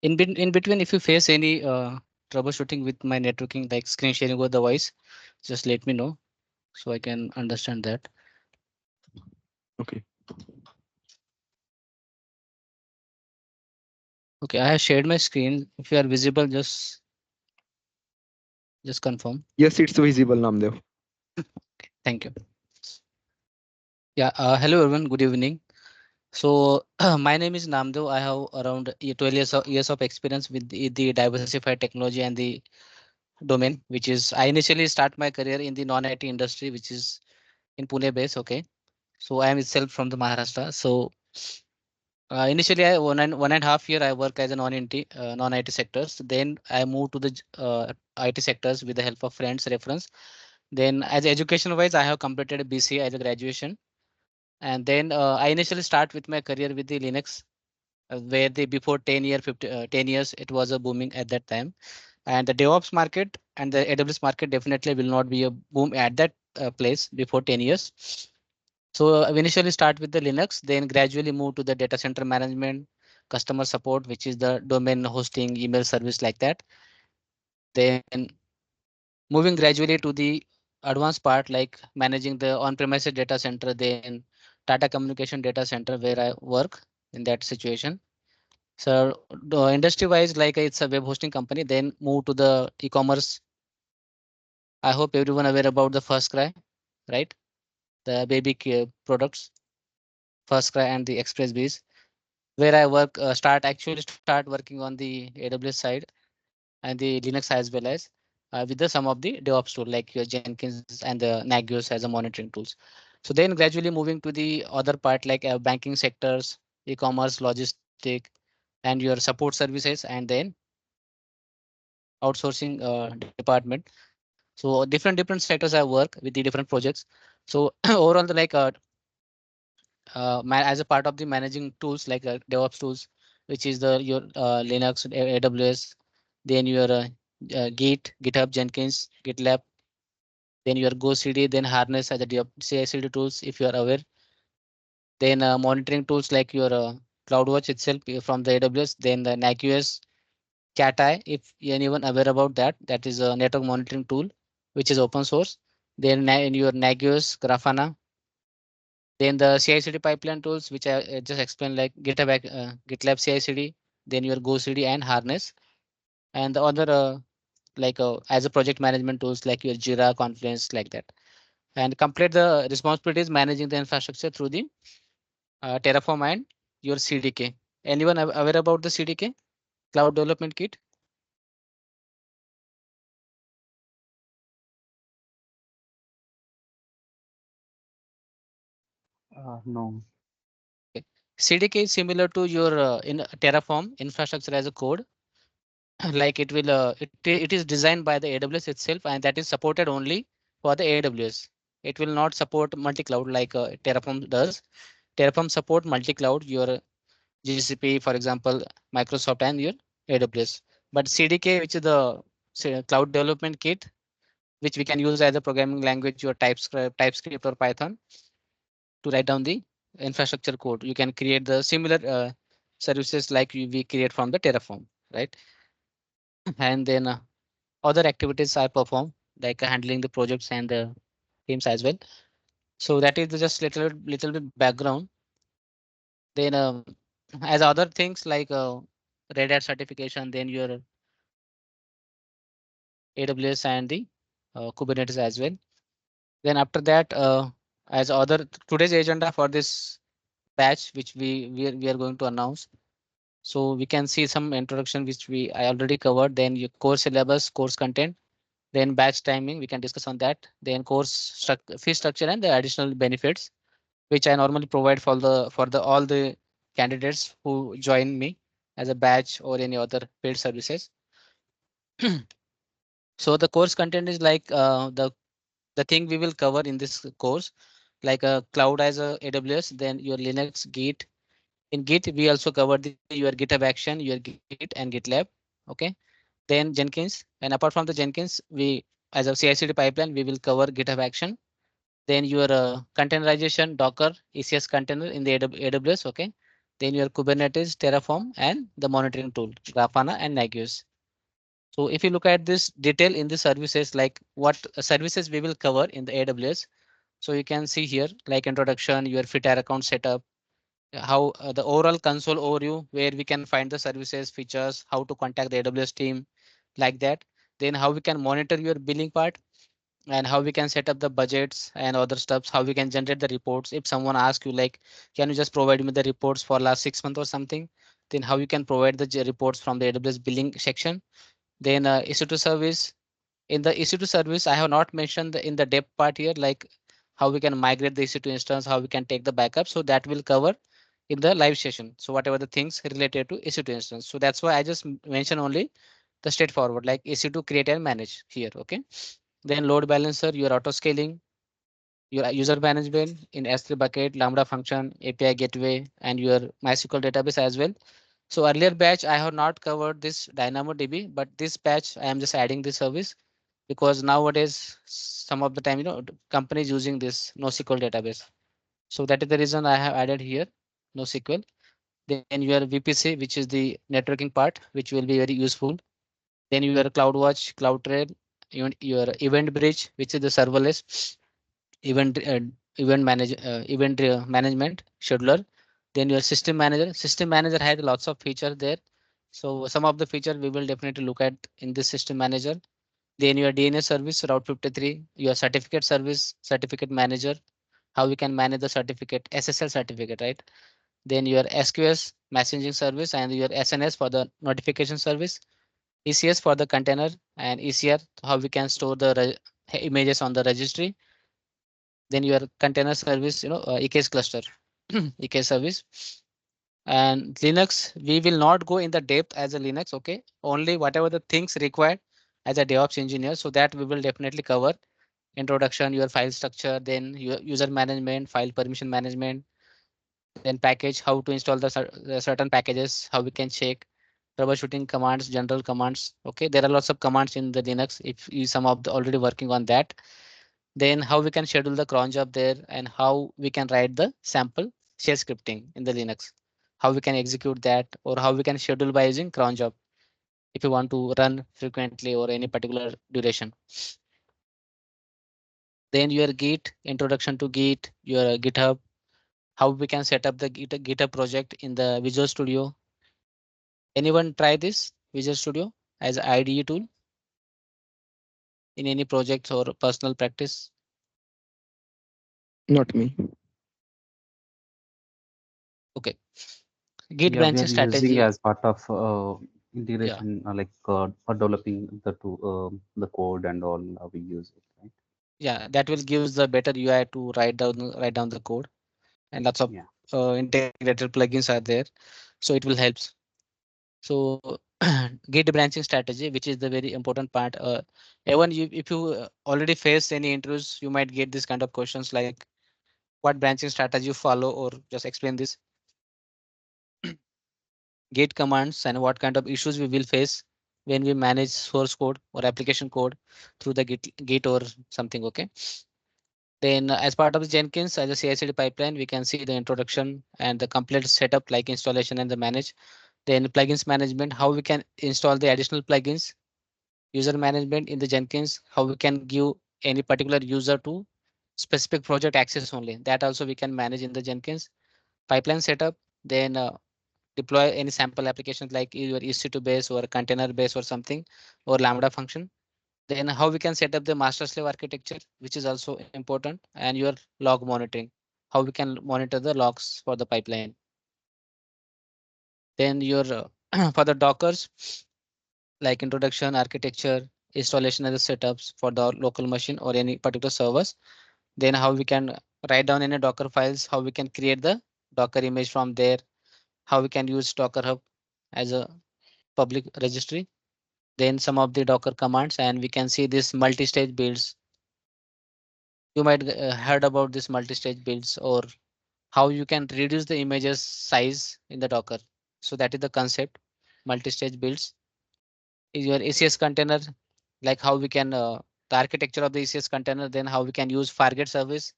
In between, if you face any troubleshooting with my networking, like screen sharing over the voice, just let me know so I can understand that. Okay. Okay, I have shared my screen. If you are visible, just confirm. Yes, it's visible, Namdev. Thank you. Yeah. Hello everyone. Good evening. So my name is Namdev. I have around 12 years of experience with the diversified technology and the domain, which is I initially start my career in the non-IT industry, which is in Pune base. Okay. So I am itself from the Maharashtra. So initially, I one and a half year I work as a non-IT sectors. Then I moved to the IT sectors with the help of friends reference. Then as education wise, I have completed a BCA as a graduation. And then I initially start with my career with the Linux, where the before 10 years, it was a booming at that time. And the DevOps market and the AWS market definitely will not be a boom at that place before 10 years. So we initially start with the Linux, then gradually move to the data center management, customer support, which is the domain hosting, email service like that. Then moving gradually to the advanced part like managing the on-premises data center, then Tata Communication data center where I work in that situation. So industry wise, like it's a web hosting company, then move to the e-commerce. I hope everyone aware about the First Cry, right? The baby care products, First Cry and the Express Bees, where I start working on the AWS side and the Linux as well as with the some of the DevOps tool like your Jenkins and the Nagios as a monitoring tools. So then gradually moving to the other part like banking sectors, e-commerce, logistic, and your support services, and then outsourcing department. So different sectors I work with the different projects. So overall, as a part of the managing tools like DevOps tools, which is the your Linux, AWS, then your Git, GitHub, Jenkins, GitLab, then your Go CD, then Harness as a CI/CD tools if you are aware. Then monitoring tools like your CloudWatch itself from the AWS, then the NAQS, Cat Eye, if anyone aware about that, that is a network monitoring tool which is open source. Then in your Nagios, Grafana, then the CI/CD pipeline tools, which I just explained, like GitLab CI/CD, then your Go CD and Harness, and the other as a project management tools like your Jira, Confluence, like that. And complete the responsibilities managing the infrastructure through the Terraform and your CDK. Anyone aware about the CDK, Cloud Development Kit? No. Okay. CDK is similar to your in Terraform infrastructure as a code. Like it is designed by the AWS itself, and that is supported only for the AWS. It will not support multi-cloud like Terraform does. Terraform support multi-cloud, your GCP, for example, Microsoft and your AWS. But CDK, which is the cloud development kit, which we can use as a programming language, your TypeScript or Python to write down the infrastructure code. You can create the similar services like we create from the Terraform, right? And then other activities I perform, like handling the projects and the teams as well. So that is just little bit background. Then as other things like Red Hat certification, then your AWS and the Kubernetes as well. Then after that, as other today's agenda for this batch, which we are going to announce. So we can see some introduction which I already covered. Then your course syllabus, course content, then batch timing. We can discuss on that. Then fee structure and the additional benefits, which I normally provide for the all the candidates who join me as a batch or any other paid services. So the course content is like the thing we will cover in this course, like a cloud as a AWS, then your Linux, Git. In Git, we also cover your GitHub action, your Git and GitLab. Okay. Then Jenkins, and apart from the Jenkins, we as a CI/CD pipeline, we will cover GitHub action. Then your containerization, Docker, ECS container in the AWS. Okay. then your Kubernetes, Terraform, and the monitoring tool, Grafana and Nagios. So if you look at this detail in the services, like what services we will cover in the AWS. So you can see here like introduction, your Fitter account setup, how the overall console overview where we can find the services, features, how to contact the AWS team like that. Then how we can monitor your billing part and how we can set up the budgets and other stuffs, how we can generate the reports. If someone asks you like, can you just provide me the reports for last 6 months or something? Then how you can provide the reports from the AWS billing section. Then EC2 service. In the EC2 service, I have not mentioned in the depth part here, like how we can migrate the EC2 instance, how we can take the backup. So that will cover in the live session. So whatever the things related to EC2 instance. So that's why I just mention only the straightforward like EC2 create and manage here. Okay. Then load balancer, your auto scaling, your user management in S3 bucket, Lambda function, API gateway, and your MySQL database as well. So earlier batch, I have not covered this DynamoDB, but this batch I am just adding this service because nowadays some of the time, companies using this NoSQL database. So that is the reason I have added here NoSQL. Then your VPC, which is the networking part, which will be very useful. Then your CloudWatch, CloudTrail, your Event Bridge, which is the serverless event event management scheduler. Then your system manager has lots of features there. So some of the features we will definitely look at in this system manager. Then your DNS service route 53, your certificate service, certificate manager, how we can manage the certificate, SSL certificate, right? Then your SQS messaging service and your SNS for the notification service, ECS for the container, and ECR how we can store the images on the registry. Then your container service, EKS cluster, EKS service. And Linux, we will not go in the depth as a Linux, okay? Only whatever the things required as a DevOps engineer. So that we will definitely cover. Introduction, your file structure, then your user management, file permission management, then package, how to install the certain packages, how we can check, troubleshooting commands, general commands. Okay, there are lots of commands in the Linux if you some of the already working on that. Then how we can schedule the cron job there and how we can write the sample shell scripting in the Linux. How we can execute that or how we can schedule by using cron job if you want to run frequently or any particular duration. Then your Git, introduction to Git, your GitHub, how we can set up the GitHub project in the Visual Studio. Anyone try this Visual Studio as an IDE tool in any projects or personal practice? Not me. Okay. Git Yeah, we branching are using strategy. as part of Yeah. integration, for developing the code and all. We use it, right? Yeah, that will gives the better UI to write down the code, and lots of Yeah. integrated plugins are there, so it will helps. So Git branching strategy, which is the very important part. Even if you already face any interviews, you might get this kind of questions like what branching strategy you follow, or just explain this Git commands and what kind of issues we will face when we manage source code or application code through the Git or something. Okay. Then as part of the Jenkins as a CI/CD pipeline, we can see the introduction and the complete setup like installation and the manage. Then plugins management, how we can install the additional plugins, user management in the Jenkins, how we can give any particular user to specific project access only. That also we can manage in the Jenkins pipeline setup. Then deploy any sample applications like your EC2 base or container base or something or Lambda function. Then how we can set up the master slave architecture, which is also important, and your log monitoring, how we can monitor the logs for the pipeline. Then your for the Dockers, like introduction, architecture, installation and the setups for the local machine or any particular servers. Then how we can write down any Docker files, how we can create the Docker image from there, how we can use Docker Hub as a public registry. Then some of the Docker commands, and we can see this multi-stage builds. You might heard about this multi-stage builds or how you can reduce the images size in the Docker. So that is the concept. Multi-stage builds is your ECS container, like how we can the architecture of the ECS container, then how we can use Fargate service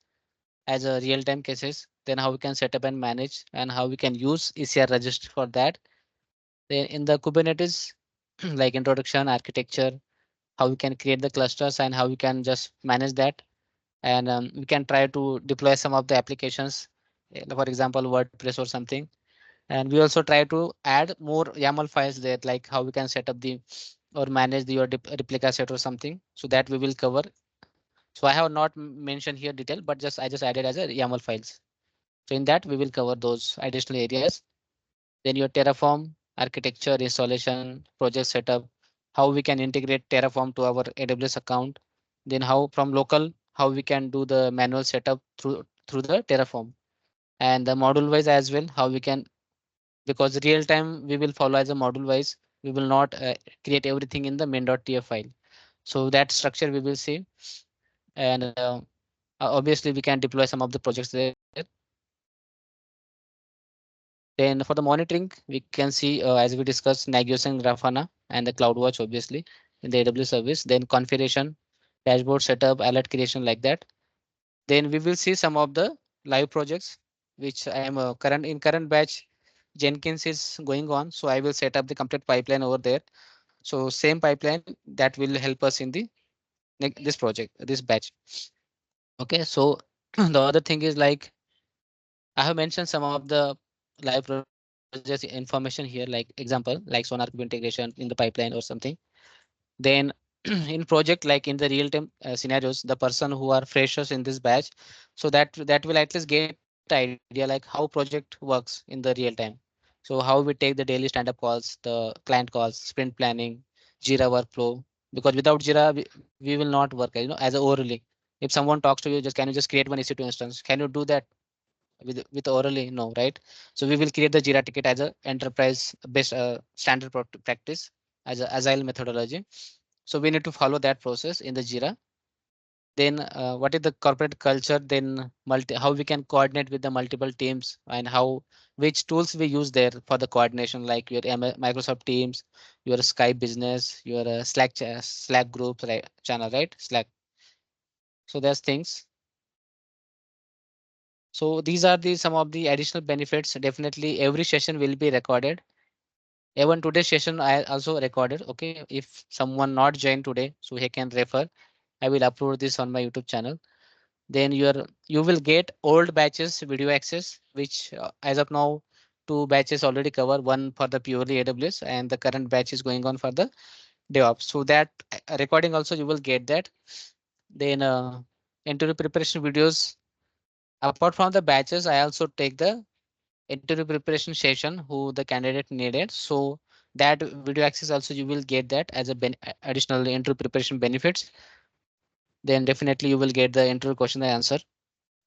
as a real-time cases. Then how we can set up and manage and how we can use ECR register for that. Then in the Kubernetes, like introduction, architecture, how we can create the clusters and how we can just manage that. And we can try to deploy some of the applications, for example, WordPress or something. And we also try to add more YAML files there, like how we can set up the or manage the your replica set or something. So that we will cover. So I have not mentioned here detail, but just I just added as a YAML files. So in that we will cover those additional areas. Then your Terraform architecture, installation, project setup, how we can integrate Terraform to our AWS account. Then how from local, how we can do the manual setup through the Terraform, and the module wise as well, how we can, because real time we will follow as a module wise. We will not create everything in the main.tf file. So that structure we will see. And obviously we can deploy some of the projects there. Then for the monitoring, we can see as we discussed Nagios and Grafana and the CloudWatch obviously in the AWS service. Then configuration, dashboard setup, alert creation like that. Then we will see some of the live projects which I am current batch. Jenkins is going on, so I will set up the complete pipeline over there. So same pipeline that will help us in the this project, this batch. Okay, so the other thing is like I have mentioned some of the live projects information here, like example, like Sonar Cube integration in the pipeline or something. Then in project, like in the real time scenarios, the person who are freshers in this batch, so that will at least get idea like how project works in the real time. So how we take the daily stand-up calls, the client calls, sprint planning, Jira workflow. Because without Jira, we will not work, as a orally. If someone talks to you, just can you just create one EC2 instance? Can you do that with orally? No, right? So we will create the Jira ticket as a enterprise based standard practice as a agile methodology. So we need to follow that process in the Jira. Then what is the corporate culture? Then how we can coordinate with the multiple teams and how which tools we use there for the coordination, like your Microsoft Teams, your Skype Business, your Slack group, right, channel, right? Slack. So there's things. So these are the some of the additional benefits. Definitely every session will be recorded. Even today's session I also recorded. Okay, if someone not joined today, so he can refer. I will upload this on my YouTube channel. Then you will get old batches video access, which as of now 2 batches already cover, one for the purely AWS and the current batch is going on for the DevOps. So that recording also you will get that. Then interview preparation videos. Apart from the batches, I also take the interview preparation session who the candidate needed. So that video access also you will get that as a additional interview preparation benefits. Then definitely you will get the interview question and answer.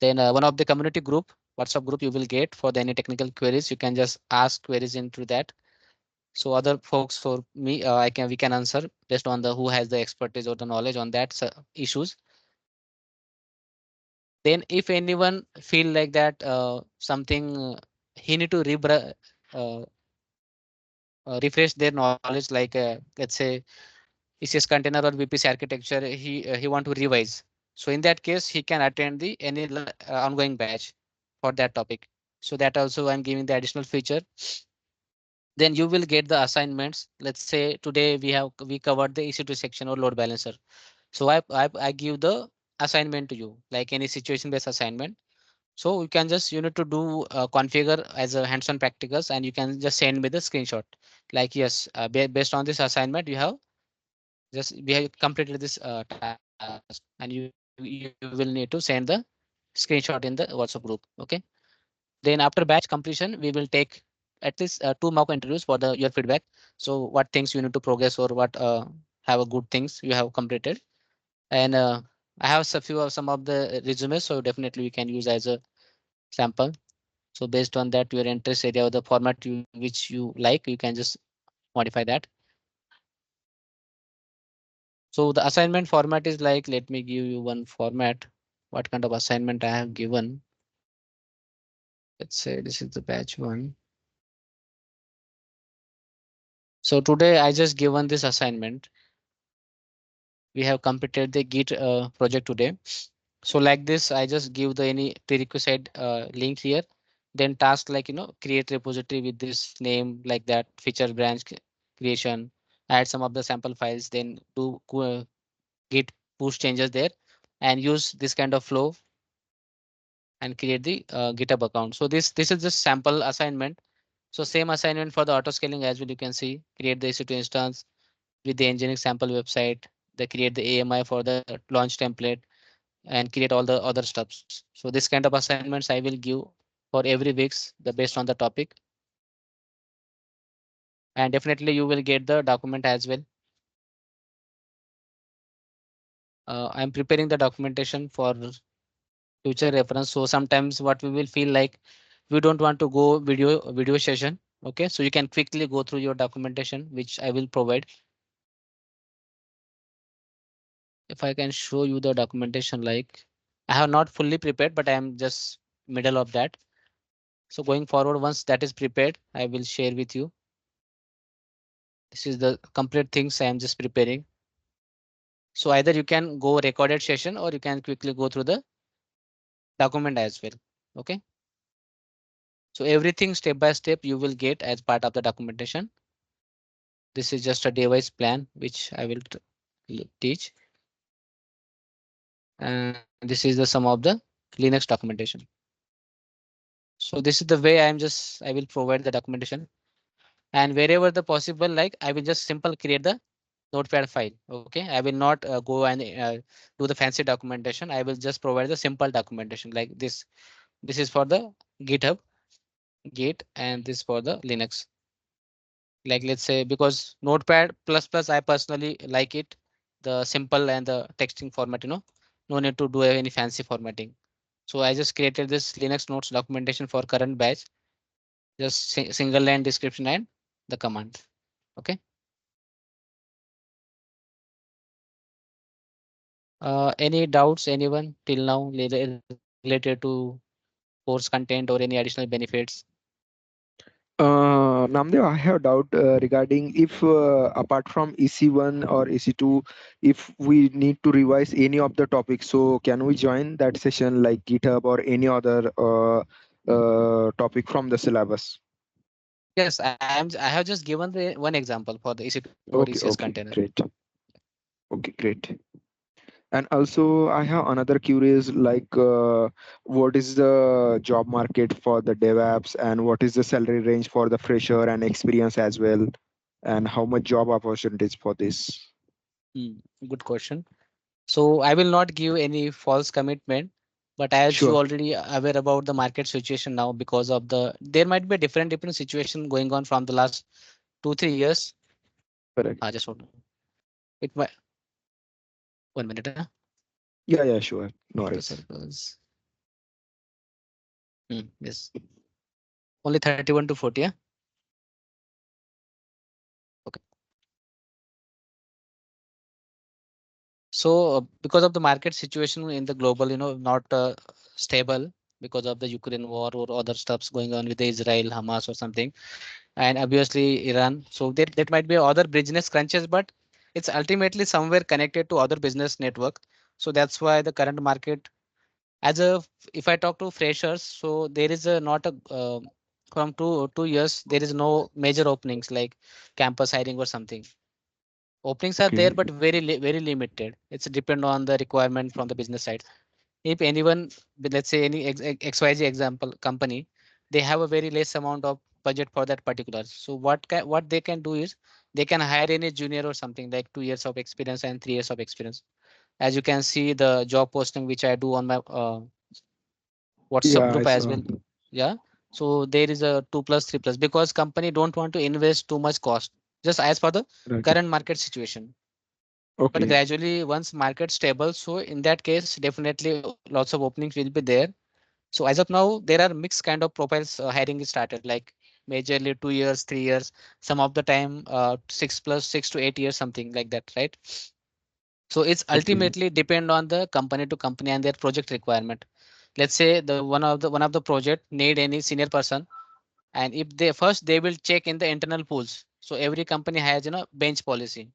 Then one of the community group, WhatsApp group you will get for the any technical queries. You can just ask queries into that. So other folks for me, we can answer based on the who has the expertise or the knowledge on that issues. Then if anyone feel like that something he need to uh, refresh their knowledge, like let's say ECS container or VPC architecture, he want to revise. So in that case, he can attend the any ongoing batch for that topic. So that also I'm giving the additional feature. Then you will get the assignments. Let's say today we covered the EC2 section or load balancer. So I give the assignment to you, like any situation based assignment. So you need to do configure as a hands-on practicals, and you can just send me the screenshot. Like yes, based on this assignment, just we have completed this task, and you will need to send the screenshot in the WhatsApp group. Okay. Then after batch completion, we will take at least 2 mock interviews for the your feedback. So what things you need to progress or what have a good things you have completed. And I have a few of some of the resumes, so definitely we can use as a sample. So based on that, your interest area or the format which you like, you can just modify that. So the assignment format is like, let me give you one format. What kind of assignment I have given? Let's say this is the batch one. So today I just given this assignment. We have completed the Git project today. So like this, I just give the any prerequisite link here. Then task like create repository with this name like that, feature branch creation, add some of the sample files, then do git push changes there, and use this kind of flow and create the GitHub account. So this is just sample assignment. So same assignment for the auto scaling as well. You can see create the EC2 instance with the engineering sample website. They create the AMI for the launch template and create all the other stuffs. So this kind of assignments I will give for every weeks the based on the topic, and definitely you will get the document as well. I'm preparing the documentation for future reference. So sometimes what we will feel like we don't want to go video session. Okay, so you can quickly go through your documentation, which I will provide. If I can show you the documentation, like I have not fully prepared, but I am just middle of that. So going forward, once that is prepared, I will share with you. This is the complete things I am just preparing. So either you can go recorded session or you can quickly go through the document as well. Okay. So everything step by step you will get as part of the documentation. This is just a device plan which I will teach. And this is the sum of the Linux documentation. So this is the way I will provide the documentation. And wherever the possible, like I will just simple create the notepad file. Okay, I will not go and do the fancy documentation. I will just provide the simple documentation like this. This is for the GitHub Git, and this for the Linux. Like let's say because Notepad plus plus I personally like it, the simple and the texting format. No need to do any fancy formatting. So I just created this Linux notes documentation for current batch. Just single line description and the command. Okay. Any doubts, anyone till now related to course content or any additional benefits? Namdev, I have doubt regarding if apart from EC1 or EC2, if we need to revise any of the topics, so can we join that session like GitHub or any other topic from the syllabus? Yes, I have just given the one example for the EC2 or Okay, ECS okay, container. great. Okay, great. And also, I have another curious like what is the job market for the DevOps and what is the salary range for the fresher and experience as well, and how much job opportunities for this? Good question. So I will not give any false commitment, but as you Sure, already aware about the market situation now because of there might be a different situation going on from the last 2 3 years. correct. Just hold on. It might 1 minute. Yeah, yeah, sure. No The worries. circles. Yes, only 31 to 40. Yeah. Okay. So because of the market situation in the global, not stable because of the Ukraine war or other stuffs going on with the Israel, Hamas or something, and obviously Iran. So that might be other business crunches, but it's ultimately somewhere connected to other business network. So that's why the current market, as a if I talk to freshers, so there is a not a from 2 years there is no major openings like campus hiring or something. Openings are there, Okay, but very limited. It's depend on the requirement from the business side. If anyone, let's say any XYZ example company, they have a very less amount of budget for that particular. So what they can do is they can hire any junior or something like 2 years of experience and 3 years of experience. As you can see the job posting which I do on my WhatsApp yeah, I group as saw. well. Yeah. So there is a 2 plus 3 plus because company don't want to invest too much cost just as for the Right. current market situation. But Okay, gradually once market stable, so in that case definitely lots of openings will be there. So as of now there are mixed kind of profiles hiring is started like majorly 2 years 3 years, some of the time 6 plus 6 to 8 years something like that, right? So it's okay, ultimately depend on the company to company and their project requirement. Let's say the one of the project need any senior person, and if they first they will check in the internal pools. So every company has bench policy.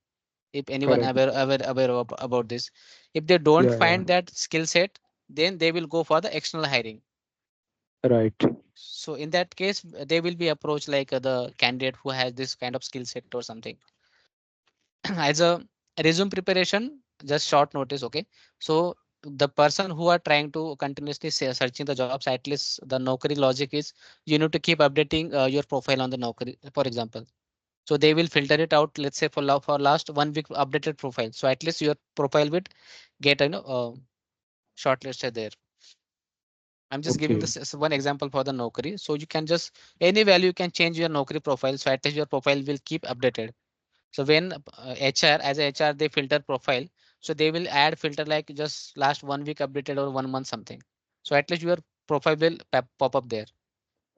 If anyone correct. aware about this, if they don't Yeah, yeah, find that skill set, then they will go for the external hiring. Right. So in that case, they will be approached like the candidate who has this kind of skill set or something. As a resume preparation, just short notice. Okay, so the person who are trying to continuously searching the jobs, at least the Naukri logic is you need to keep updating your profile on the Naukri, for example. So they will filter it out. Let's say for last 1 week updated profile. So at least your profile will get shortlisted there. I'm just giving Okay. this as one example for the Naukri. So you can just any value you can change your Naukri profile. So at least your profile will keep updated. So when HR as a HR they filter profile, so they will add filter like just last 1 week updated or 1 month something. So at least your profile will pop up there,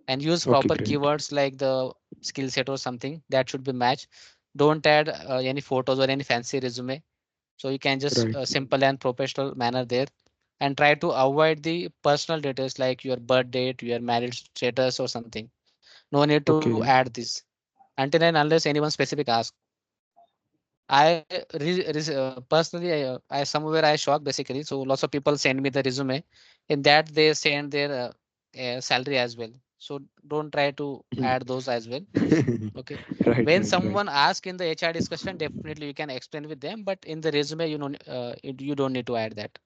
and use Okay, proper great. keywords like the skill set or something that should be matched. Don't add any photos or any fancy resume. So you can just Right. simple and professional manner there, and try to avoid the personal details like your birth date, your marriage status or something. No need to Okay. add this until and unless anyone specific asks. Personally, I somewhere I shocked basically. So lots of people send me the resume. In that they send their salary as well. So don't try to add those as well. Okay. Right, When right, right. someone asks in the HR discussion, definitely you can explain with them. But in the resume, you don't need to add that.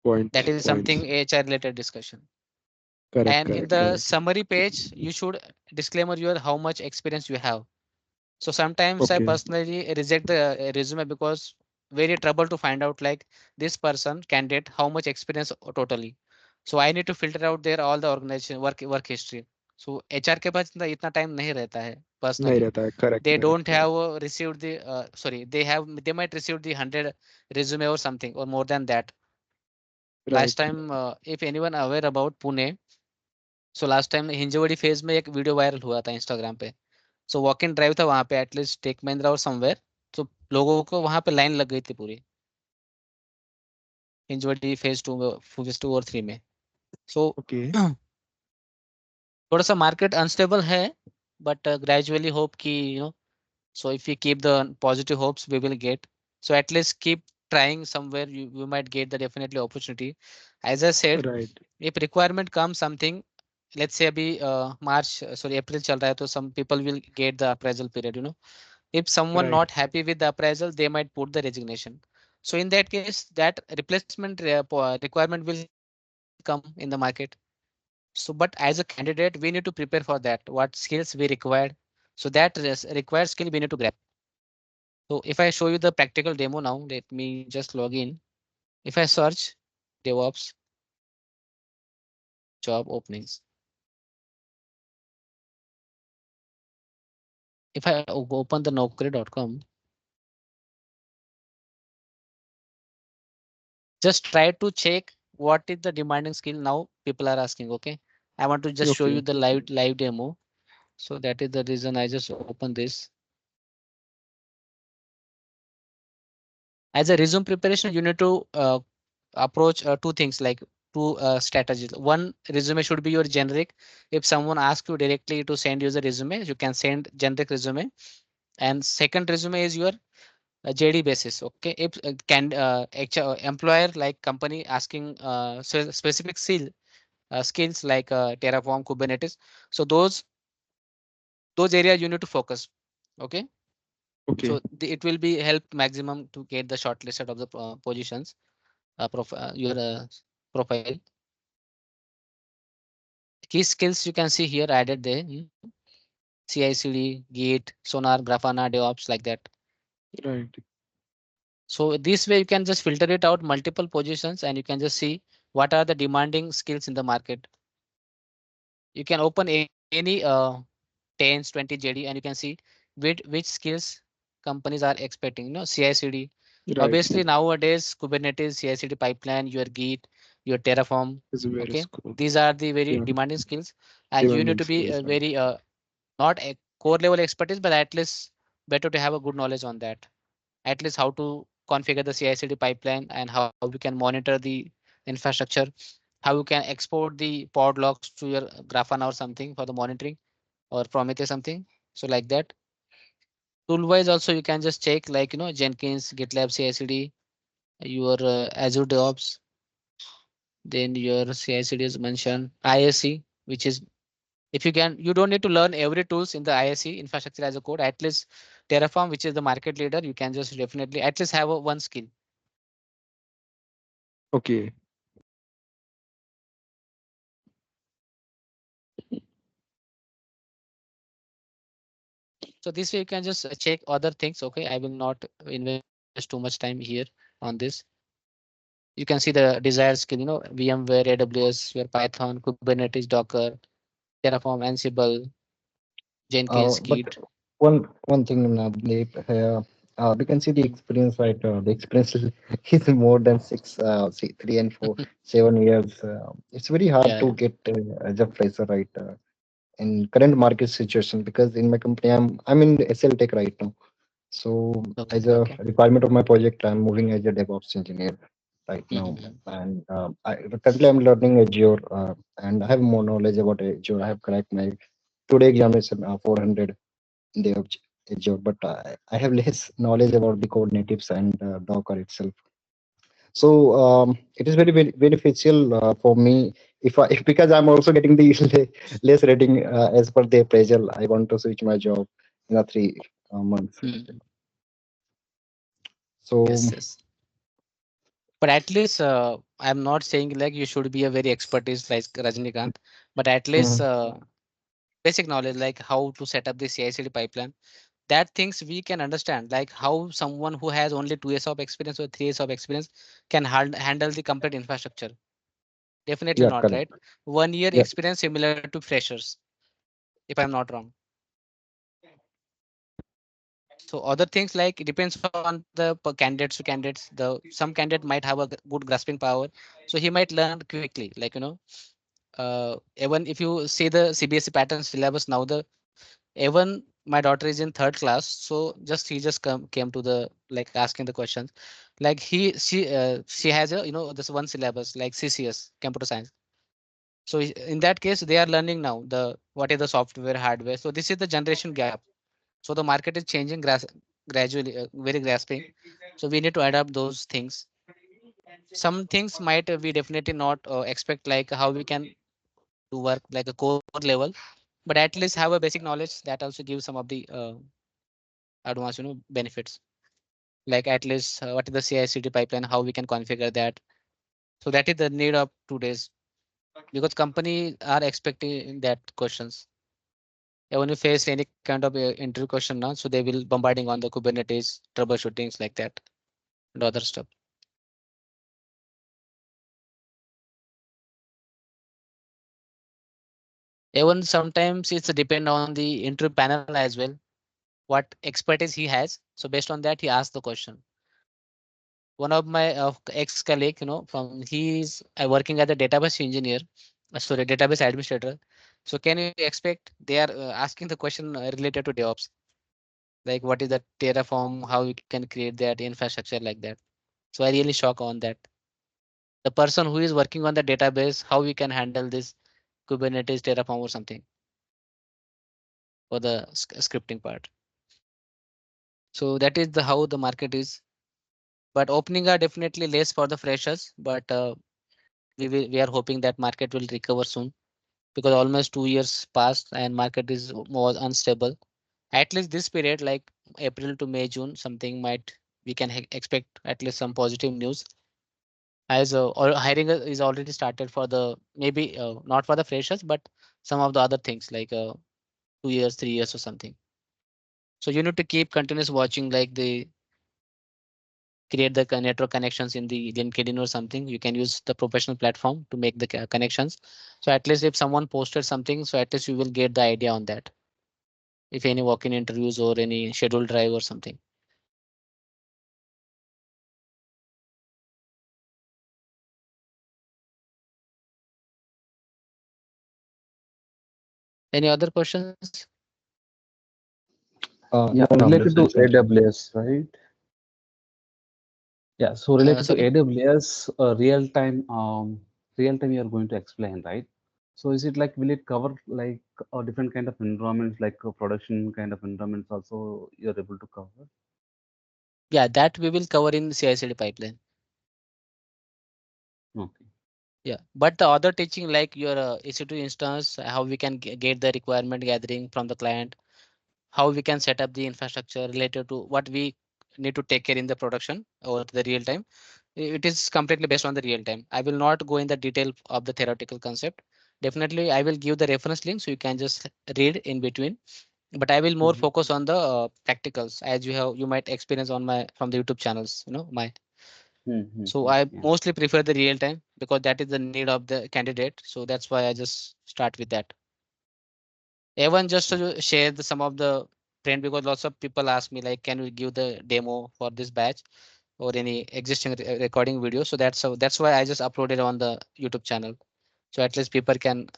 That Points, is something points. HR related discussion. Correct, And in correct, the correct. summary page, you should disclaimer your how much experience you have. So sometimes I Okay. personally reject the resume because very trouble to find out like this person candidate how much experience totally. So I need to filter out their all the organization work history. So HR के पास इतना time नहीं रहता है नहीं personally. रहता है, correct They correct don't have correct. received the sorry they might receive the 100 resume or something or more than that. Last right. time if anyone aware about Pune, so last time Hinjewadi phase में एक video viral हुआ था Instagram पे. So walk in drive था वहां पे at least take Mahindra और somewhere. तो लोगों को वहां पे लाइन लग गई थी पूरी हिंजवड़ी फेज 2 और 3 में. So okay. थोड़ा सा मार्केट अनस्टेबल है, बट ग्रेजुअली होप कि so if we keep the positive hopes we will get. So at least keep trying somewhere, you might get the definitely opportunity. As I said, right. if requirement comes something, let's say अभी मार्च sorry अप्रैल चल रहा है, तो some people will get the appraisal period. If someone right. not happy with the appraisal, they might put the resignation. So in that case, that replacement requirement will come in the market. So but as a candidate we need to prepare for that, what skills we required. So that required skill we need to grab. So if I show you the practical demo now, let me just log in. If I search DevOps job openings, if I open the naukri.com, just try to check what is the demanding skill now people are asking. Okay, I want to just show you okay. the live demo. So that is the reason I just open this. As a resume preparation, you need to approach two things like two strategies. One, resume should be your generic. If someone asks you directly to send you the resume, you can send generic resume. And second resume is your JD basis. Okay, if can employer like company asking specific skills like Terraform, Kubernetes. So those areas you need to focus. Okay, okay. so it will be help maximum to get the shortlisted of the positions. Your profile. Key skills you can see here added there. CI/CD, Git, Sonar, Grafana, DevOps like that. Right. So this way you can just filter it out multiple positions and you can just see what are the demanding skills in the market. You can open any 10s 20 JD and you can see which skills companies are expecting. CI/CD. Right. Obviously nowadays Kubernetes, CI/CD pipeline, your Git, your Terraform. Is very Okay, school. these are the very या. demanding skills, and you need demanding to be skills, right. very not a core level expertise, but at least better to have a good knowledge on that. At least how to configure the CI/CD pipeline and how we can monitor the infrastructure, how you can export the pod logs to your Grafana or something for the monitoring or Prometheus something. So like that. Tool wise also you can just check like Jenkins, GitLab, CI/CD, your Azure DevOps. Then your CI/CD is mentioned. ISC, which is if you can, you don't need to learn every tools in the ISC infrastructure as a code. At least Terraform, which is the market leader, you can just definitely at least have a one skill. Okay. So this way you can just check other things. Okay, I will not invest too much time here on this. You can see the desired skill, VMware, AWS, your Python, Kubernetes, Docker, Terraform, Ansible, Jenkins, But Git. one thing, we can see the experience, right? The experience is, is more than 3 and 4, 7 years. It's very hard Yeah, to get as a fresher, right? In current market situation, because in my company, I'm in SL Tech right now. So okay, as a okay. requirement of my project, I'm moving as a DevOps engineer right now, Mhm. and currently I'm learning Azure, and I have more knowledge about Azure. I have cracked my today examination 400 in the Azure, but I have less knowledge about the code natives and Docker itself. So it is very beneficial for me if because I'm also getting the less rating as per the appraisal. I want to switch my job in a 3 months. Mm. So Yes, yes. But at least I'm not saying like you should be a very expertise like Rajnikant, but at least mm, basic knowledge like how to set up the CI/CD pipeline. That things we can understand, like how someone who has only 2 years of experience or 3 years of experience can handle the complete infrastructure. Definitely yeah, not, correct. right? 1 year Yeah. experience similar to freshers, if I'm not wrong. So other things like it depends on the candidates to candidates. The some candidate might have a good grasping power, so he might learn quickly. Even if you see the CBSE pattern syllabus now, the even my daughter is in third class, so just he just came to the like asking the questions, like she has a this one syllabus like CCS computer science. So in that case they are learning now the what is the software hardware. So this is the generation gap. So the market is changing gradually, very grasping. So we need to adapt those things. Some things might we definitely not expect, like how we can do work like a core level, but at least have a basic knowledge that also gives some of the advanced benefits. Like at least what is the CI/CD pipeline, how we can configure that. So that is the need of today's, because company are expecting that questions. Yeah, when you face any kind of interview question now, so they will bombarding on the Kubernetes troubleshootings like that and other stuff. Even sometimes it's depend on the interview panel as well, what expertise he has. So based on that, he asks the question. One of my ex colleague, from he's working as a database engineer, sorry, database administrator. So can you expect they are asking the question related to DevOps, like what is the Terraform, how you can create that infrastructure like that. So I really shock on that. The person who is working on the database, how we can handle this Kubernetes Terraform or something for the scripting part. So that is the how the market is. But opening are definitely less for the freshers. But we are hoping that market will recover soon, because almost 2 years passed and market is more unstable. At least this period, like April to May, June, something might we can expect at least some positive news. As hiring is already started for the maybe not for the freshers, but some of the other things like 2 years, 3 years or something. So you need to keep continuous watching, like the create the network connections in the LinkedIn or something. You can use the professional platform to make the connections. So at least if someone posted something, so at least you will get the idea on that. If any walk-in interviews or any scheduled drive or something. Any other questions? Yeah, No, no, related that's to it. Thank you. AWS, right? Yeah, so related to Sorry. AWS, real time you are going to explain, right? So is it like, will it cover like a different kind of environments, like a production kind of environments also you're able to cover? Yeah, that we will cover in CI/CD pipeline. Okay. Yeah, but the other teaching like your EC2 instance, how we can get the requirement gathering from the client, how we can set up the infrastructure related to what we need to take care in the production or the real time. It is completely based on the real time. I will not go in the detail of the theoretical concept. Definitely, I will give the reference link so you can just read in between. But I will more Mhm. focus on the practicals as you might experience on my from the YouTube channels. My so I Yeah. mostly prefer the real time because that is the need of the candidate. So that's why I just start with that. Even just Oh, to share some of the trend because lots of people ask me like, can you give the demo for this batch or any existing recording video? So that's why I just uploaded on the YouTube channel. So at least people can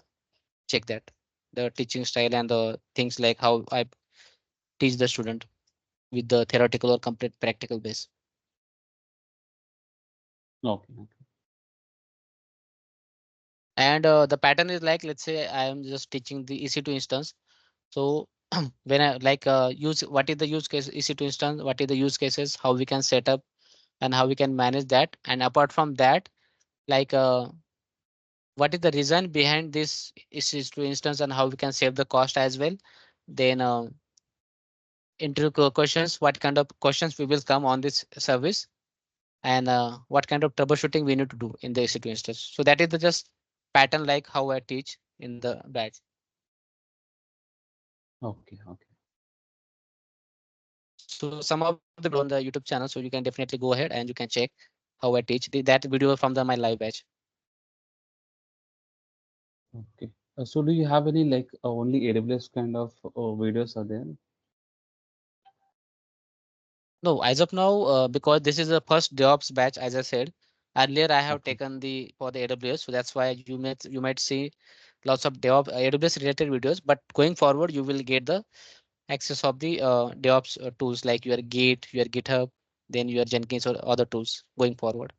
check that the teaching style and the things like how I teach the student with the theoretical or complete practical base. okay. Okay. And the pattern is like, let's say I am just teaching the EC2 instance. So when I like use what is the use case EC2 instance, what is the use cases, how we can set up and how we can manage that. And apart from that, like what is the reason behind this EC2 instance and how we can save the cost as well. Then interview questions, what kind of questions we will come on this service and what kind of troubleshooting we need to do in the EC2 instance. So that is the just pattern like how I teach in the batch. Okay. Okay. So some of the video on the YouTube channel, so you can definitely go ahead and you can check how I teach that video from my live batch. Okay. So do you have any like only AWS kind of videos are there? No, as of now, because this is the first DevOps batch, as I said earlier, I have Okay. taken the for the AWS, so that's why you might see lots of DevOps AWS related videos. But going forward, you will get the access of the DevOps tools like your Git, your GitHub, then your Jenkins or other tools going forward.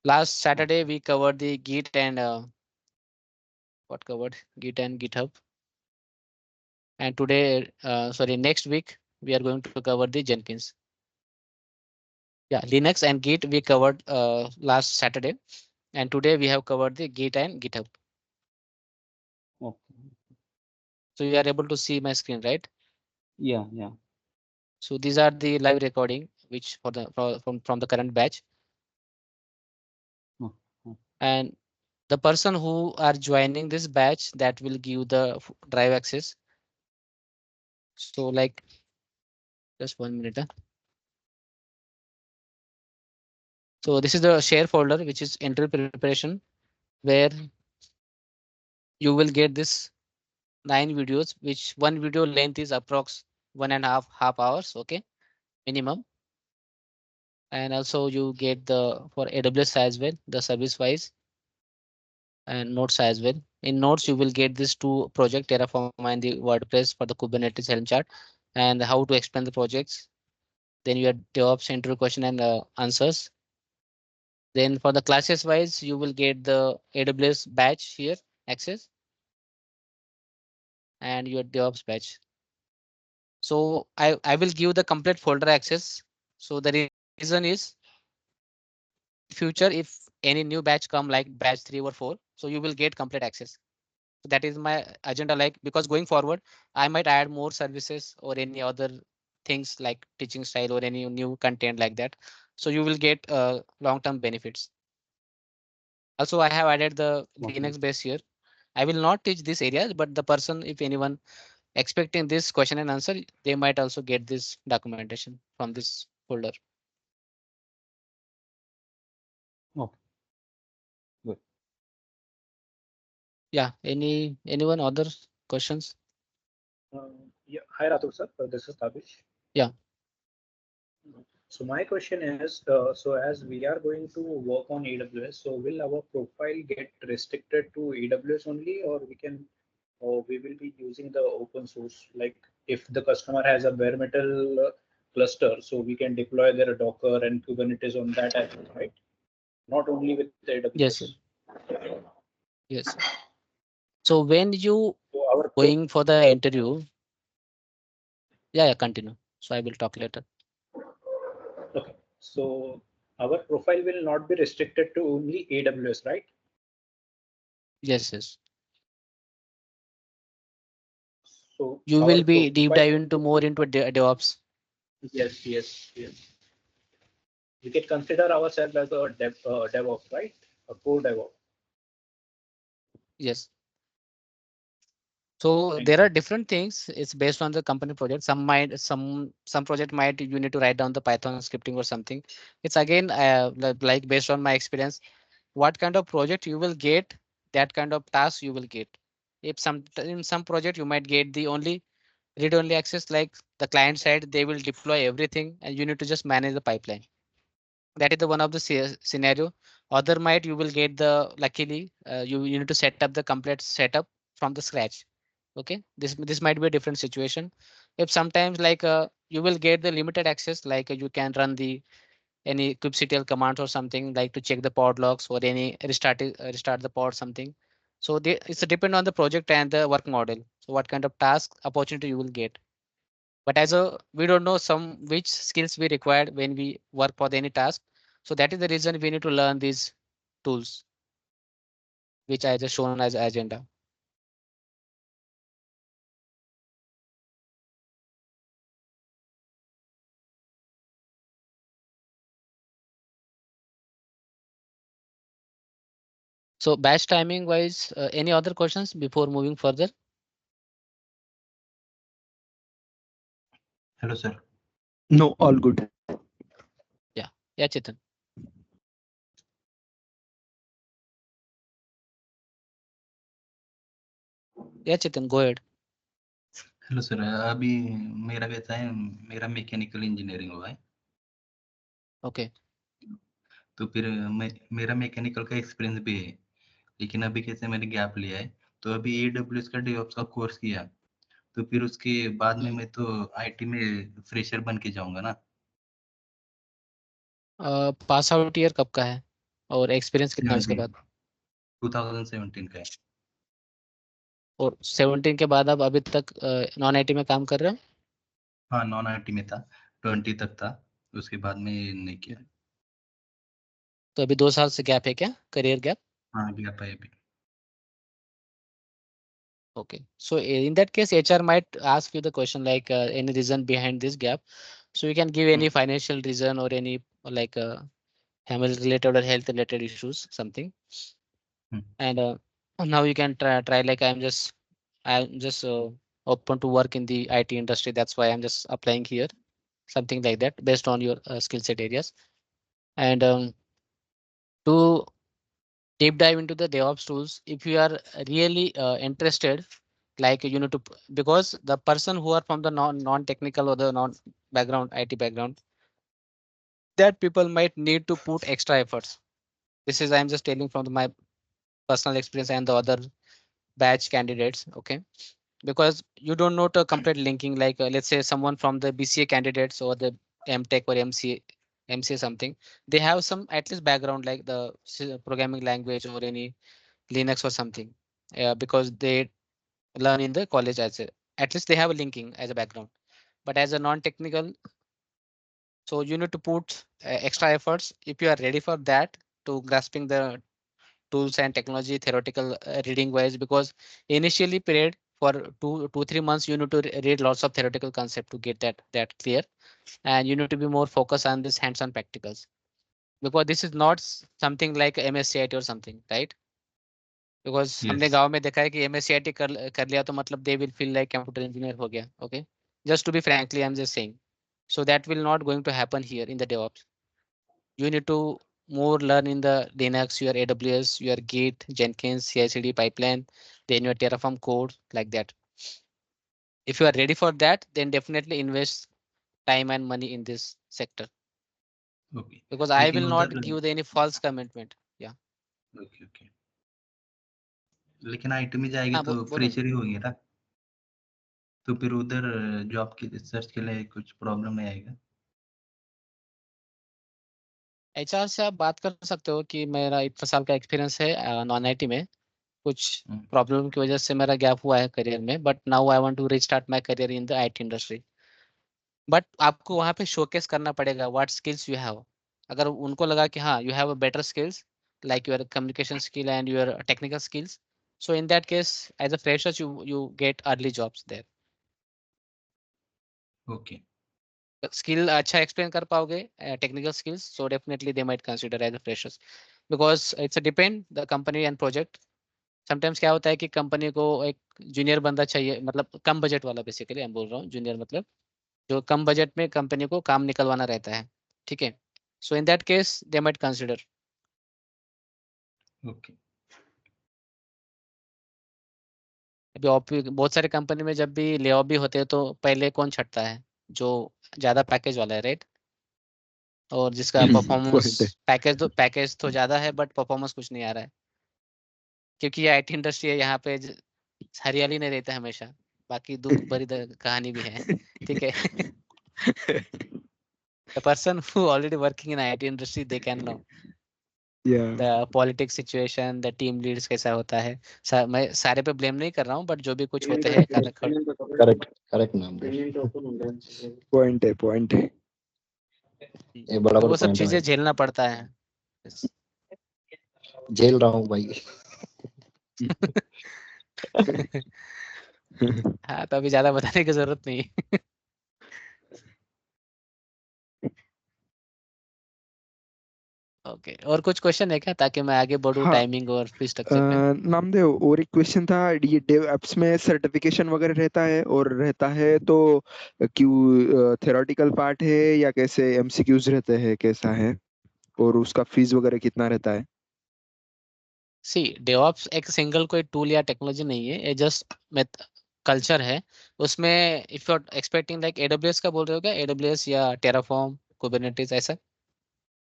Last Saturday Okay. we covered the Git and what covered Git and GitHub, and today, sorry, next week we are going to cover the Jenkins. Yeah, Linux and Git we covered last Saturday, and today we have covered the Git and GitHub. Okay. So you are able to see my screen, right? Yeah. Yeah. So these are the live recording which from the current batch, Oh, oh, and the person who are joining this batch that will give the drive access. So like just 1 minute. So this is the share folder which is entry preparation where you will get this 9 videos, which one video length is approx 1.5 hours, okay, minimum. And also you get the for AWS as well, the service wise and notes as well. In notes, you will get this two project Terraform and the WordPress for the Kubernetes Helm chart and how to explain the projects. Then you have DevOps interview question and answers. Then for the classes wise, you will get the AWS batch here access and your DevOps batch. So I will give the complete folder access. So the reason is in future, if any new batch come like batch 3 or 4, so you will get complete access. So that is my agenda like because going forward, I might add more services or any other things like teaching style or any new content like that. So you will get long-term benefits. Also, I have added the okay. Linux base here. I will not teach this area, but the person, if anyone expecting this question and answer, they might also get this documentation from this folder. Okay. Good. Yeah. Anyone other questions? Yeah. Hi, Ratu sir. This is Tabish. Yeah. So my question is, so as we are going to work on AWS, so will our profile get restricted to AWS only, or we will be using the open source? Like if the customer has a bare metal cluster, so we can deploy their Docker and Kubernetes on that as well, right? Not only with Yes. AWS. Yes. So when you So our going for the interview, yeah, continue. So I will talk later. okay. So our profile will not be restricted to only AWS, right? Yes, yes. So You our will be deep profile. dive into more into DevOps. Yes, yes, yes. We can consider ourselves as a DevOps, right? A core DevOps. Yes. So Thank there are you. different things. It's based on the company project. Some project might you need to write down the Python scripting or something. It's again like based on my experience, what kind of project you will get, that kind of task you will get. If some in some project you might get the only read only access, like the client side, they will deploy everything and you need to just manage the pipeline. That is the one of the scenario. Other might you will get the luckily you need to set up the complete setup from the scratch. Okay, this might be a different situation. If sometimes like you will get the limited access, like you can run the any kubectl commands or something like to check the pod logs or any restart the pod something. So it's a depend on the project and the work model. So what kind of task opportunity you will get. But as a we don't know some which skills we required when we work for any task. So that is the reason we need to learn these tools, which I just shown as agenda. So batch timing wise, any other questions before moving further? Hello, sir. No, all good. Yeah, yeah, Chetan. Yeah, Chetan, go ahead. Hello sir, अभी मेरा कैसा है, मेरा mechanical engineering हुआ है, Okay. तो फिर मेरा मैकेनिकल का एक्सपीरियंस भी है, लेकिन अभी कैसे मैंने गैप लिया है, तो अभी AWS का DevOps का कोर्स किया, तो फिर उसके बाद में मैं तो IT में फ्रेशर बन के जाऊंगा ना। पास आउट ईयर कब का है और एक्सपीरियंस कितना है उसके 17 बाद? 2017 का है। और 17 के बाद आप अभी तक नॉन आईटी में काम कर रहे हो? हाँ, नॉन IT में था, 20 तक था, उसके बाद में नहीं किया। तो अभी 2 साल से गैप है क्या, करियर गैप? हाँ, गैप है अभी। Okay, so in that case, HR might ask you the question like any reason behind this gap. So you can give any financial reason or any like family related or health related issues, something. And now you can try like I'm just open to work in the IT industry. That's why I'm just applying here, something like that, based on your skill set areas. And to deep dive into the DevOps tools, if you are really interested, like you need to because the person who are from the non technical or the non background IT background, that people might need to put extra efforts. This is I'm just telling from my personal experience and the other batch candidates. Okay, because you don't know the complete linking, like let's say someone from the BCA candidates or the MTech or MCA something, they have some at least background like the programming language or any Linux or something, because they learn in the college as a at least they have a linking as a background. But as a non-technical, so you need to put extra efforts if you are ready for that to grasping the tools and technology theoretical reading wise, because initially period for 2 3 months you need to read lots of theoretical concept to get that clear, and you need to be more focused on this hands-on practicals, because this is not something like MSCIT or something, right? Because हमने Yes. गांव में देखा है कि MSCIT कर लिया तो मतलब they will feel like computer engineer हो गया. Okay, just to be frankly I am just saying, so that will not going to happen here in the DevOps. You need to more learn in the Linux, your AWS, your Git, Jenkins, CI/CD pipeline, then your Terraform code like that. If you are ready for that, then definitely invest time and money in this sector, okay, because I लेकिन will not उधर give the any false commitment. Yeah. Okay okay, लेकिन IT में जाएंगे हाँ, तो बोलो ना. Fresher ही होंगे ना, तो फिर उधर जॉब के सर्च के लिए कुछ प्रॉब्लम नहीं आएगा? HR से आप बात कर सकते हो कि मेरा इतना साल का एक्सपीरियंस है नॉन आईटी में, कुछ प्रॉब्लम की वजह से मेरा गैप हुआ है करियर में, but now I want to restart my career in the IT industry. But आपको वहाँ पे शोकेस करना पड़ेगा व्हाट स्किल्स यू हैव. अगर उनको लगा कि हाँ you have a better skills like your communication skill and your technical skills, So in that case, as a freshers, you get early jobs there. Okay. Skill अच्छा explain कर पाओगे technical skills, so definitely they might consider as a freshers, because it's a depend the company and project. Sometimes क्या होता है कि company को एक junior बंदा चाहिए, मतलब कम बजट वाला, बेसिकली मैं बोल रहा हूँ जूनियर मतलब जो कम बजट में कंपनी को काम निकलवाना रहता है, ठीक है. So in that case they might consider. Okay. अभी बहुत सारे कंपनी में जब भी ले ऑफ भी होते हैं तो पहले कौन छटता है, जो ज्यादा पैकेज वाला है, राइट, और जिसका परफॉर्मेंस Point है. पैकेज तो ज्यादा है बट परफॉर्मेंस कुछ नहीं आ रहा है, क्योंकि ये आईटी इंडस्ट्री है, यहाँ पे हरियाली नहीं रहता है हमेशा, बाकी दुख भरी कहानी भी है, ठीक है. The person who already working in IT industry, they can know Yeah. the politics situation, the team leads कैसा होता है. मैं सारे पे ब्लेम नहीं कर रहा हूँ, बट जो भी कुछ होते हैं करेक्ट नाम दे। Point है. ये बड़ा तो बड़ा वो सब पॉइंट है चीजें भाई, झेलना पड़ता है. झेल रहा हूँ भाई। हाँ, तो अभी ज्यादा बताने की जरूरत नहीं है. ओके, और कुछ क्वेश्चन है क्या, ताकि मैं आगे बढ़ूँ हाँ, टाइमिंग और फी स्ट्रक्चर पे. नामदेव, और एक क्वेश्चन था, ये डेव एप्स में सर्टिफिकेशन वगैरह रहता है, और रहता है तो क्यों थ्योरेटिकल पार्ट है या कैसे एमसीक्यूज रहते हैं, कैसा है, और उसका फीस वगैरह कितना रहता है? सी डेवऑप्स एक सिंगल कोई टूल या टेक्नोलॉजी नहीं है, ये जस्ट कल्चर है. उसमें if you are expecting like AWS का बोल रहे हो क्या, एडब्ल्यूएस या टेराफॉर्म कुबरनेटिस ऐसा.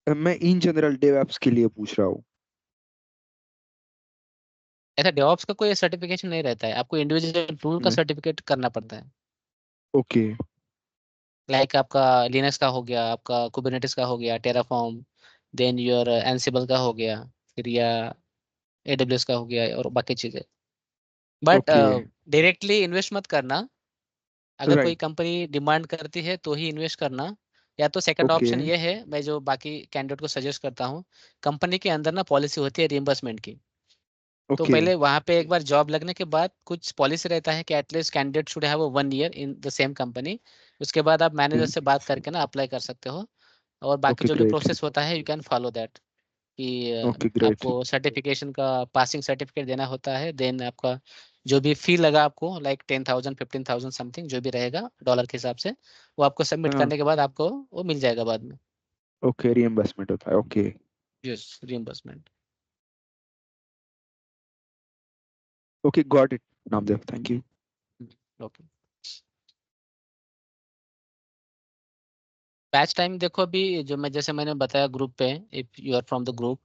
मैं इन जनरल डेव एप्स के लिए पूछ रहा हूँ. ऐसा डेवऑप्स का कोई सर्टिफिकेशन नहीं रहता है, आपको इंडिविजुअल टूल का सर्टिफिकेट करना पड़ता है. ओके. लाइक आपका लिनक्स का हो गया, आपका कुबरनेटिस का हो गया, टेराफॉर्म, देन योर एनसिबल का हो गया, फिर या एडब्ल्यूएस का हो गया, और बाकी चीजें. But okay. डायरेक्टली इन्वेस्ट मत करना. अगर कोई राइट. कंपनी डिमांड करती है तो ही इन्वेस्ट करना, या तो सेकंड ओके. ऑप्शन ये है, मैं जो बाकी कैंडिडेट को सजेस्ट करता हूँ, कंपनी के अंदर ना पॉलिसी होती है रिइंबर्समेंट की. तो ओके. पहले वहां पे एक बार जॉब लगने के बाद कुछ पॉलिसी रहता है कि at least candidate should have 1 year in the same company. उसके बाद आप मैनेजर से बात करके ना अप्लाई कर सकते हो, और बाकी ओके, जो भी ग्रेट. प्रोसेस होता है यू कैन फॉलो दैट. कि ओके, ग्रेट. आपको सर्टिफिकेशन का पासिंग सर्टिफिकेट देना होता है, देन आपका जो भी फी लगा आपको लाइक 10,000 15,000 समथिंग जो भी रहेगा डॉलर के हिसाब से, वो आपको सबमिट हाँ. करने के बाद आपको वो मिल जाएगा बाद में. ओके, रिइंबर्समेंट होता है. Okay. Yes, reimbursement. Okay, got it, Namdev, thank you. Okay. Batch time देखो, अभी जो मैं जैसे मैंने बताया ग्रुप पे, if you are from the group,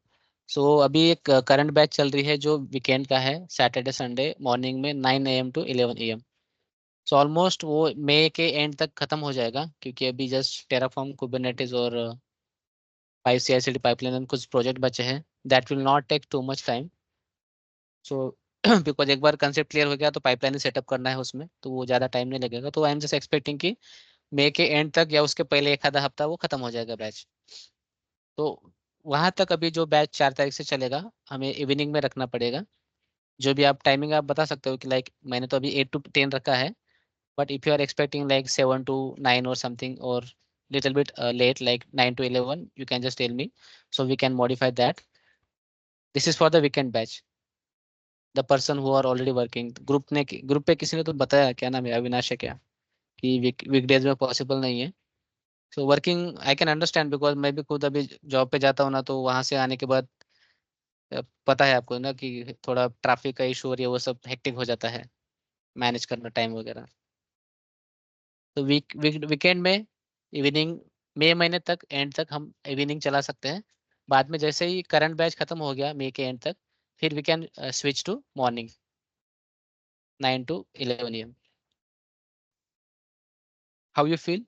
so अभी एक करंट बैच चल रही है जो वीकेंड का है, सैटरडे संडे मॉर्निंग में 9 AM to 11 AM. So almost वो मई के एंड तक खत्म हो जाएगा, क्योंकि अभी जस्ट टेराफॉर्म कुबरनेटिस और 5 CI/CD पाइपलाइन कुछ प्रोजेक्ट बचे हैं. That will not take too much time. So because एक बार कंसेप्ट क्लियर हो गया तो पाइपलाइन सेटअप करना है उसमें, तो वो ज़्यादा टाइम नहीं लगेगा. तो आई एम जस्ट एक्सपेक्टिंग कि मई के एंड तक या उसके पहले एक आधा हफ्ता वो खत्म हो जाएगा बैच. तो वहां तक अभी जो बैच 4 तारीख से चलेगा, हमें इवनिंग में रखना पड़ेगा. जो भी आप टाइमिंग आप बता सकते हो कि लाइक मैंने तो अभी 8 to 10 रखा है, but if you are expecting like 7 to 9 or something, or little bit late like 9 to 11, you can just tell me, so we can modify that. This is for the weekend batch, the person who are already working. Group पे किसी ने तो बताया, क्या नाम है, अविनाश है क्या, कि वीकडेज में पॉसिबल नहीं है. So working I can understand, because मैं भी खुद अभी जॉब पे जाता हूँ ना, तो वहां से आने के बाद पता है आपको ना कि थोड़ा ट्रैफिक का इशू और ये वो सब हेक्टिक हो जाता है, मैनेज करना टाइम वगैरह. तो वीकेंड में इवनिंग, मई महीने तक एंड तक हम इवनिंग चला सकते हैं. बाद में जैसे ही करंट बैच खत्म हो गया मई के एंड तक, फिर we can switch to morning 9 to 11 AM. How you feel?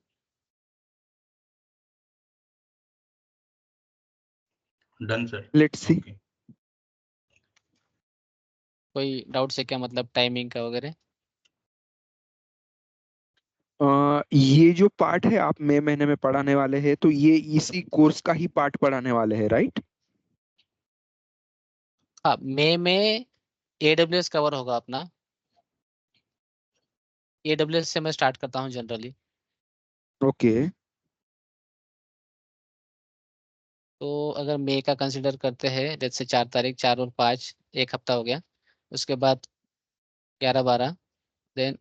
Done sir. Let's see. Okay. कोई डाउट है क्या, मतलब टाइमिंग का वगैरह? ये जो पार्ट है आप मई महीने में पढ़ाने वाले हैं, तो ये इसी कोर्स का ही पार्ट पढ़ाने वाले हैं, राइट? हाँ, मई में AWS कवर होगा अपना। AWS से मैं स्टार्ट करता हूँ जनरली। ओके तो अगर मई का कंसिडर करते हैं, जैसे 4 तारीख, 4 और 5, एक हफ्ता हो गया। उसके बाद 11, 12, देन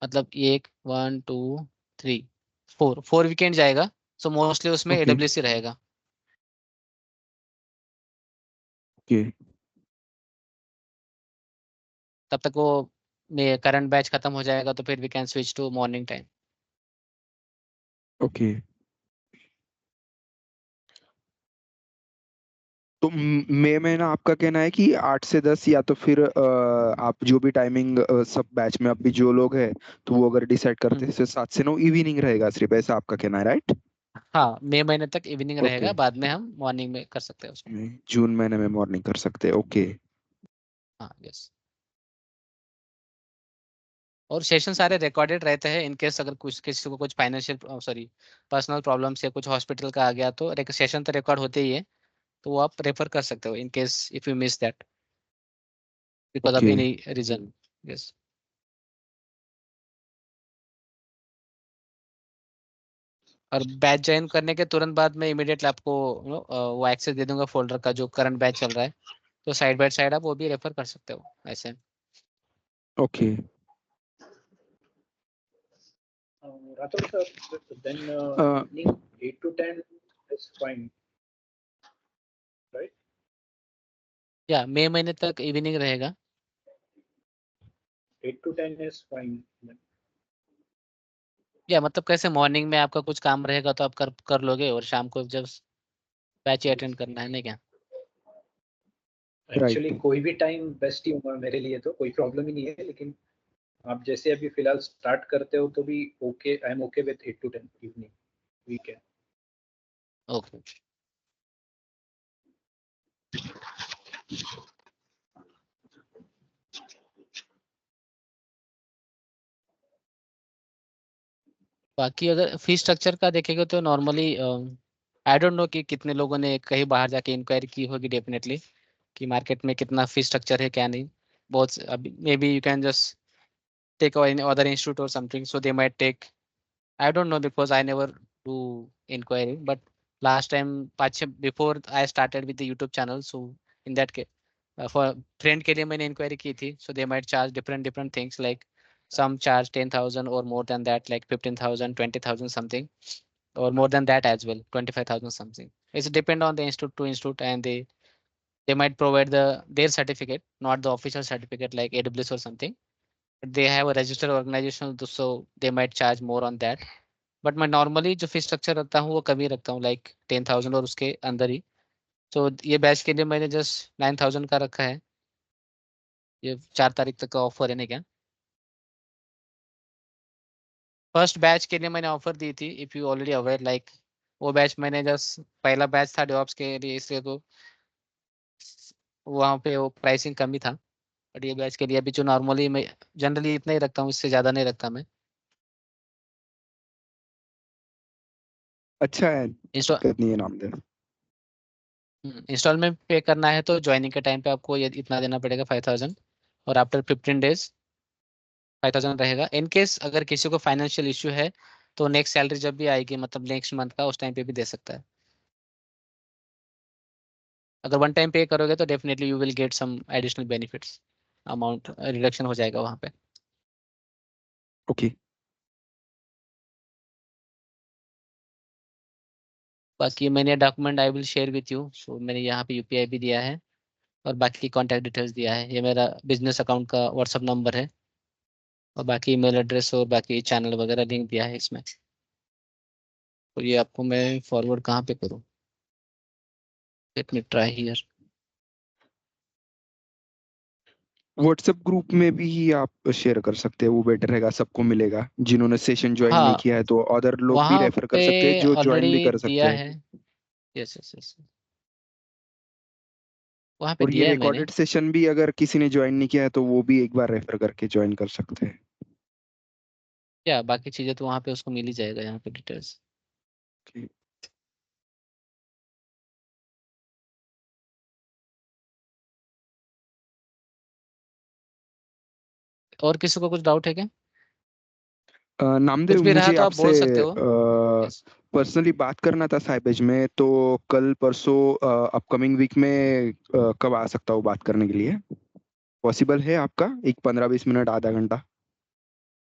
मतलब 1, 1, 2, 3, 4 वीकेंड जाएगा। सो मोस्टली उसमें ओके AWS ही रहेगा। ओके तब तक वो करंट बैच खत्म हो जाएगा, तो फिर we can switch to morning time. Okay. तो मई में ना आपका कहना है कि 8 से 10, या तो फिर आप जो भी टाइमिंग सब बैच में अभी जो लोग हैं तो वो अगर डिसाइड करते हैं तो 7 से 9 इवनिंग रहेगा सिर्फ, ऐसा आपका कहना है, राइट? हाँ, मई महीने तक इवनिंग ओके। रहेगा, बाद में हम मॉर्निंग में कर सकते हैं उसको। जून महीने में मॉर्निंग कर सकते हैं, ओके। हाँ, यस। और सेशन सारे रिकॉर्डेड रहते हैं, इन केस अगर कुछ किसी को कुछ फाइनेंशियल सॉरी पर्सनल प्रॉब्लम से कुछ हॉस्पिटल का आ गया, तो सेशन तो रिकॉर्ड होते ही है। तो वो आप रेफर कर सकते हो in case if you miss that because of okay any reason. Yes. और बैच ज्वाइन करने के तुरंत बाद में इमीडिएटली आपको वो एक्सेस दे दूंगा फोल्डर का जो करंट बैच चल रहा है। तो साइड बाय साइड आप वो भी रेफर कर सकते हो ऐसे। Okay. Rathod sir, then evening 8 to 10 is fine, right? या मई महीने तक इवनिंग रहेगा। 8 to 10 is fine. Then. या मतलब कैसे मॉर्निंग में आपका कुछ काम रहेगा तो आप कर लोगे, और शाम को जब बैच Yes. अटेंड करना है ना क्या? Actually right. कोई भी टाइम बेस्ट ही होगा मेरे लिए, तो कोई प्रॉब्लम ही नहीं है, लेकिन आप जैसे अभी फिलहाल स्टार्ट करते हो तो भी okay, I am okay with 8 to 10 evening weekend. Okay. बाकी अगर फी स्ट्रक्चर का देखेंगे तो नॉर्मली आई डोंट नो कि कितने लोगों ने कहीं बाहर जाके इंक्वायरी की होगी डेफिनेटली, कि मार्केट में कितना फी स्ट्रक्चर है क्या नहीं। बहुत अभी may be you can just take other institute और something, so they might take. I don't know because I never do inquiry, but last time before I started with the YouTube channel, so in that case, for friend के लिए मैंने inquiry की थी, so they might charge different things like some charge 10,000 or more than that, like 15,000, 20,000 something, or more than that as well, 25,000 something. It's depend on the institute to institute, and they might provide their certificate, not the official certificate like AWS or something. But they have a registered organization, so they might charge more on that. But मैं normally जो fees structure रखता हूँ वो कम ही रखता हूँ, like 10,000 और उसके अंदर ही। तो ये बैच के लिए मैंने जस्ट 9,000 का रखा है। ये 4 तारीख तक का ऑफर है ना क्या? फर्स्ट बैच के लिए मैंने ऑफर दी थी, if you already aware, like वो बैच मैंने जस्ट पहला बैच था डेवऑप्स के लिए, इसलिए तो वहाँ पे वो प्राइसिंग कम ही था। बट ये बैच के लिए अभी जो नॉर्मली मैं जनरली इतना ही रखता हूँ, इससे ज़्यादा नहीं रखता मैं। अच्छा है, इंस्टॉल दिक्कत नहीं है नामदेव। इंस्टॉलमेंट पे करना है तो ज्वाइनिंग के टाइम पे आपको ये इतना देना पड़ेगा 5,000, और आफ्टर 15 डेज 5,000 रहेगा। इन केस अगर किसी को फाइनेंशियल इश्यू है तो नेक्स्ट सैलरी जब भी आएगी, मतलब नेक्स्ट मंथ का, उस टाइम पे भी दे सकता है। अगर वन टाइम पे करोगे तो definitely you will get some additional benefits, amount reduction हो जाएगा वहाँ पे। ओके। बाकी मैंने document I will share with you, so मैंने यहाँ पे यूपीआई भी दिया है, और बाकी कॉन्टैक्ट डिटेल्स दिया है। ये मेरा बिजनेस अकाउंट का व्हाट्सअप नंबर है, और बाकी ईमेल एड्रेस और बाकी चैनल वगैरह लिंक दिया है इसमें। तो ये आपको मैं फॉरवर्ड कहाँ पे करूँ? Let me try here. WhatsApp group में भी आप शेयर कर सकते हैं, वो बेटर रहेगा, सबको मिलेगा। जिन्होंने सेशन ज्वाइन नहीं हाँ, किया है तो अदर लोग भी वहाँ रेफर पे कर सकते हैं जो ज्वाइन भी ऑलरेडी कर सकते दिया हैं। है। यस यस यस, वहाँ पे और ये दिया है मैंने। रिकॉर्डेड सेशन भी अगर किसी ने ज्वाइन नहीं किया है तो वो भी एक बार रेफर करके ज्वाइन कर सकते हैं। क्या बाकी चीज़ें तो वहाँ पे उसको मिल ही जाएगा, यहाँ पे डिटेल्स। Okay. और किसी को कुछ डाउट है क्या? नामदेव, कुछ भी रहा मुझे तो आप आपसे बोल सकते हो। Yes. पर्सनली बात करना था साइबेज में, तो कल परसों अपकमिंग वीक में कब आ सकता हूँ बात करने के लिए? पॉसिबल है आपका? एक 15-20 मिनट, आधा घंटा?